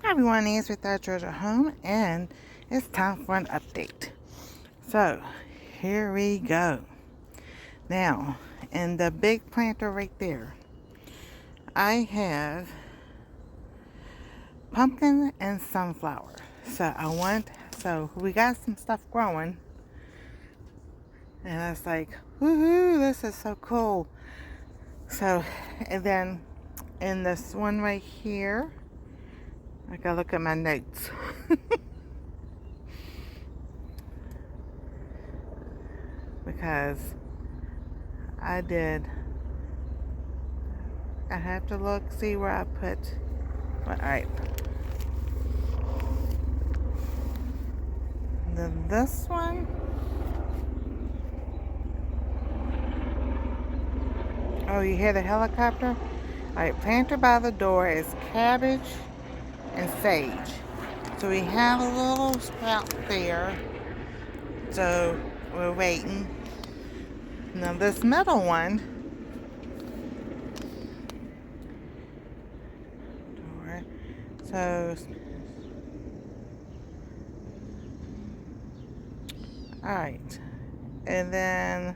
Hi everyone, Nancy with our Treasure Home, and it's time for an update. So, here we go. Now, in the big planter right there, I have pumpkin and sunflower. So we got some stuff growing, and I was like, woohoo, this is so cool. So, and then in this one right here, I gotta look at my notes. Because I have to look, see where I put, alright. Then this one, oh, you hear the helicopter? Alright, planted by the door is cabbage and sage. So we have a little sprout there. So we're waiting. Now this middle one, so alright. And then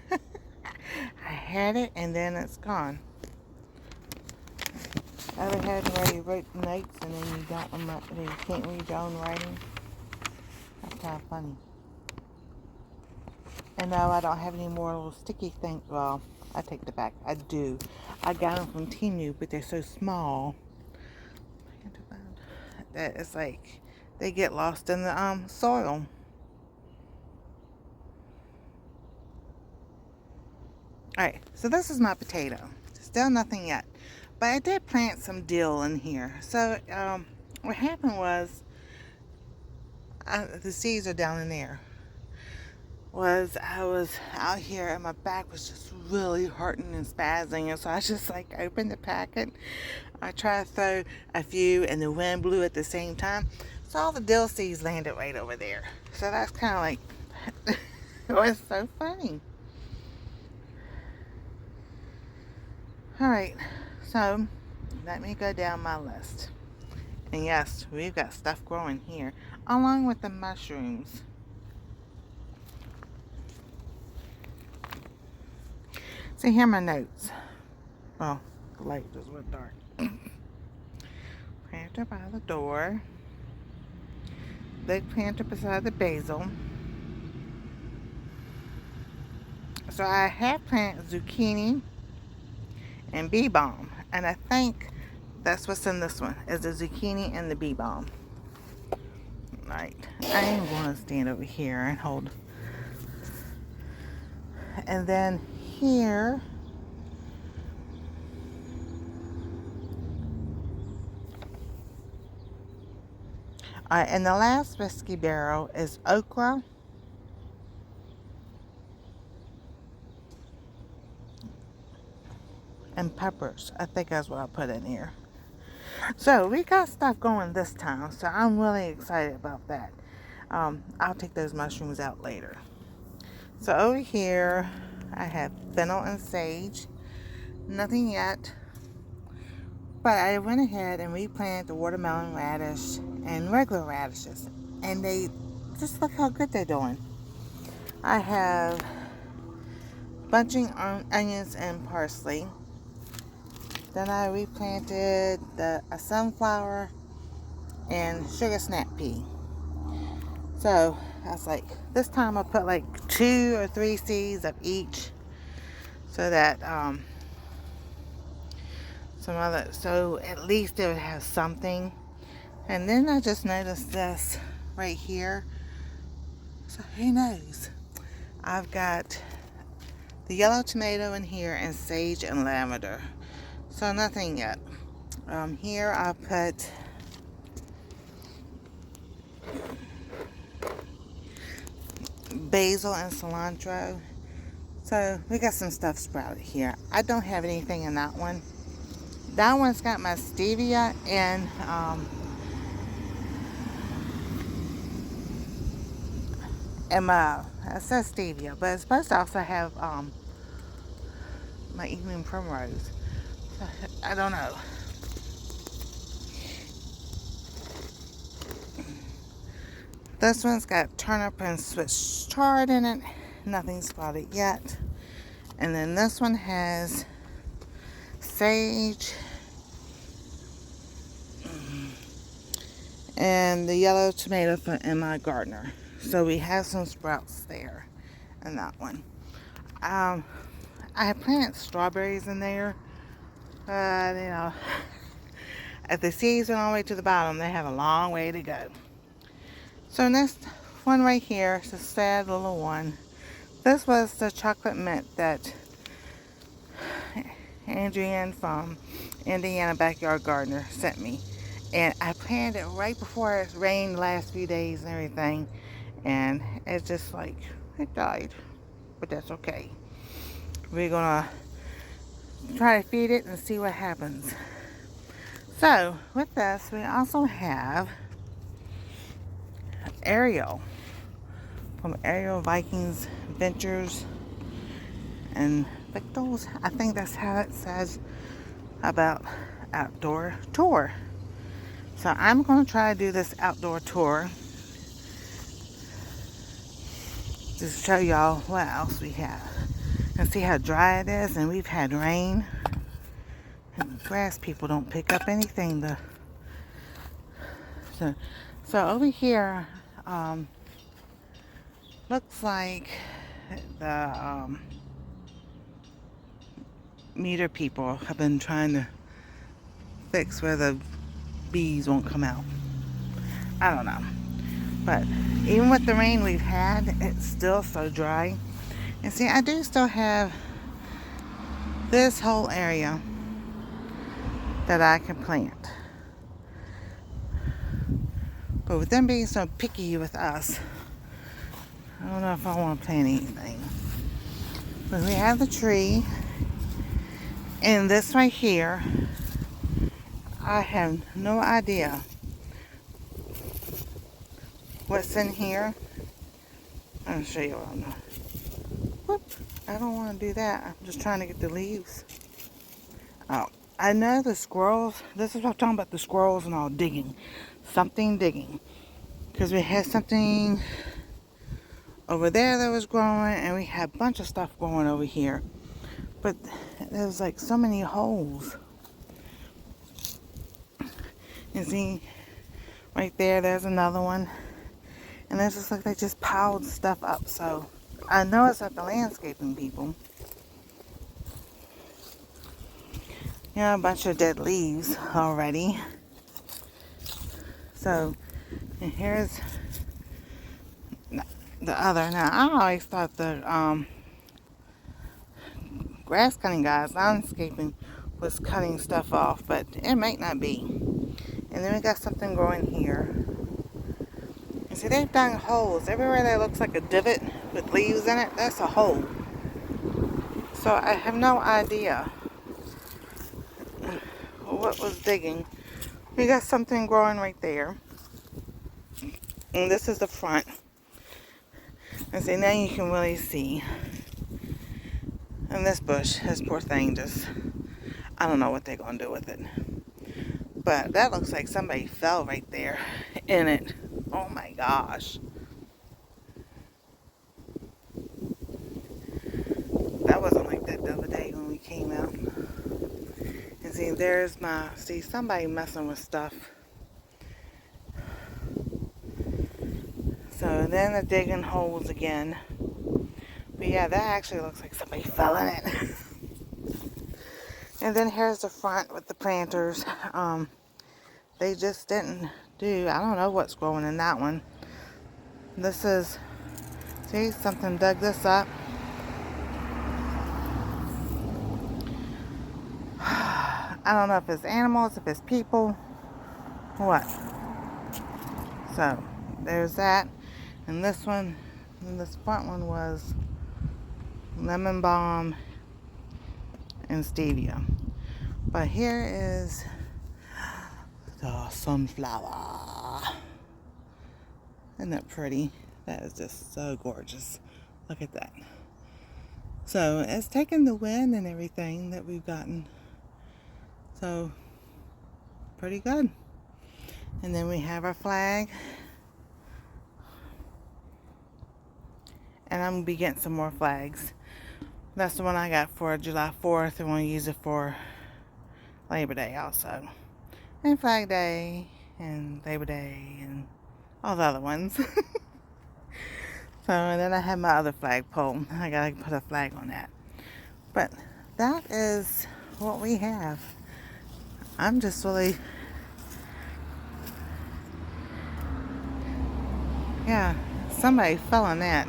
I had it and then it's gone. Ever had where you wrote notes and then you can't read your own writing? That's kind of funny. And no, I don't have any more little sticky things. Well, I take it back. I do. I got them from Temu, but they're so small that it's like they get lost in the soil. Alright, so this is my potato. Still nothing yet. But I did plant some dill in here. So what happened was, the seeds are down in there. I was out here and my back was just really hurting and spazzing, and so I just like opened the packet. I tried to throw a few and the wind blew at the same time, so all the dill seeds landed right over there. So that's kind of like it was so funny. Alright, so let me go down my list. And yes, we've got stuff growing here along with the mushrooms. So here are my notes. Well, the light just went dark. Planter by the door. Big planter beside the basil. So I have planted zucchini and bee balm. And I think that's what's in this one, is the zucchini and the bee balm. Right. I am going to stand over here and hold. And then here, and the last whiskey barrel is okra and peppers. I think that's what I put in here. So we got stuff going this time, so I'm really excited about that. I'll take those mushrooms out later. So over here I have fennel and sage. Nothing yet, but I went ahead and replanted the watermelon radish and regular radishes, and they just look how good they're doing. I have bunching onions and parsley. Then I replanted a sunflower and sugar snap pea. So I was like, this time I put like 2 or 3 seeds of each, so that so at least it would have something. And then I just noticed this right here. So who knows? I've got the yellow tomato in here and sage and lavender. So nothing yet. Here I put basil and cilantro. So we got some stuff sprouted here. I don't have anything in that one. That one's got my stevia and it says stevia, but it's supposed to also have my evening primrose. I don't know. This one's got turnip and Swiss chard in it. Nothing spotted yet. And then this one has sage and the yellow tomato from my gardener. So we have some sprouts there in that one. I have planted strawberries in there. But, you know, if the seeds went all the way to the bottom, they have a long way to go. So next one right here is a sad little one. This was the chocolate mint that Adrienne from Indiana Backyard Gardener sent me. And I planted it right before it rained the last few days and everything. And it's just like, it died. But that's okay. We're going to try to feed it and see what happens. So, with this, we also have Ariel from Ariel Vikings Ventures and Victuals. I think that's how it says about outdoor tour. So I'm going to try to do this outdoor tour to show y'all what else we have and see how dry it is. And we've had rain, and grass people don't pick up anything. So over here looks like the meter people have been trying to fix where the bees won't come out. I don't know. But even with the rain we've had, it's still so dry. And see, I do still have this whole area that I can plant. But with them being so picky with us, I don't know if I want to plant anything. But we have the tree. And this right here, I have no idea what's in here. I'm going to show you what I'm doing. Whoop. I don't want to do that. I'm just trying to get the leaves. Oh, I know the squirrels. This is what I'm talking about, the squirrels and all digging. Something digging. Because we had something over there that was growing, and we had a bunch of stuff growing over here. But there's like so many holes. You see, right there's another one. And it's just like they just piled stuff up. So I know it's not the landscaping people. You know, a bunch of dead leaves already. So, and here's the other. Now, I always thought the grass cutting guys, landscaping, was cutting stuff off, but it might not be. And then we got something growing here. And see, they've done holes. Everywhere that looks like a divot with leaves in it, that's a hole. So I have no idea what was digging. We got something growing right there. And this is the front. And see, now you can really see. And this bush, this poor thing just, I don't know what they're going to do with it. But that looks like somebody fell right there in it. Oh my gosh. That wasn't like that the other day when we came out. And see, there's somebody messing with stuff. So then they're digging holes again. But yeah, that actually looks like somebody fell in it. And then here's the front with the planters. They just didn't do, I don't know what's growing in that one. This is, see, something dug this up. I don't know if it's animals, if it's people, what. So, there's that. And this one, and this front one was lemon balm and stevia. But here is the sunflower. Isn't that pretty? That is just so gorgeous. Look at that. So it's taken the wind and everything that we've gotten So, pretty good. And then we have our flag. And I'm going to be getting some more flags. That's the one I got for July 4th. I want to use it for Labor Day also. And Flag Day. And Labor Day. And all the other ones. So, and then I have my other flagpole. I got to put a flag on that. But that is what we have. I'm just really... Yeah, somebody fell on that.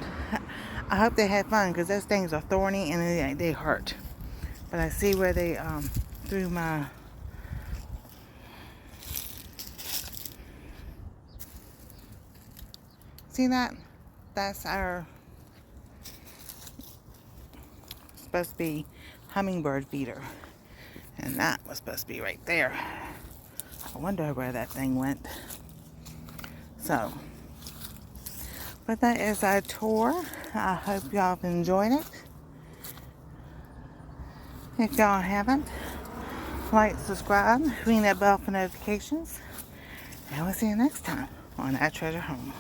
I hope they had fun because those things are thorny and they hurt. But I see where they threw my... See that? That's our supposed to be hummingbird feeder. And that was supposed to be right there. I wonder where that thing went. So, but that is our tour. I hope y'all have enjoyed it. If y'all haven't, like, subscribe, ring that bell for notifications. And we'll see you next time on Our Treasure Home.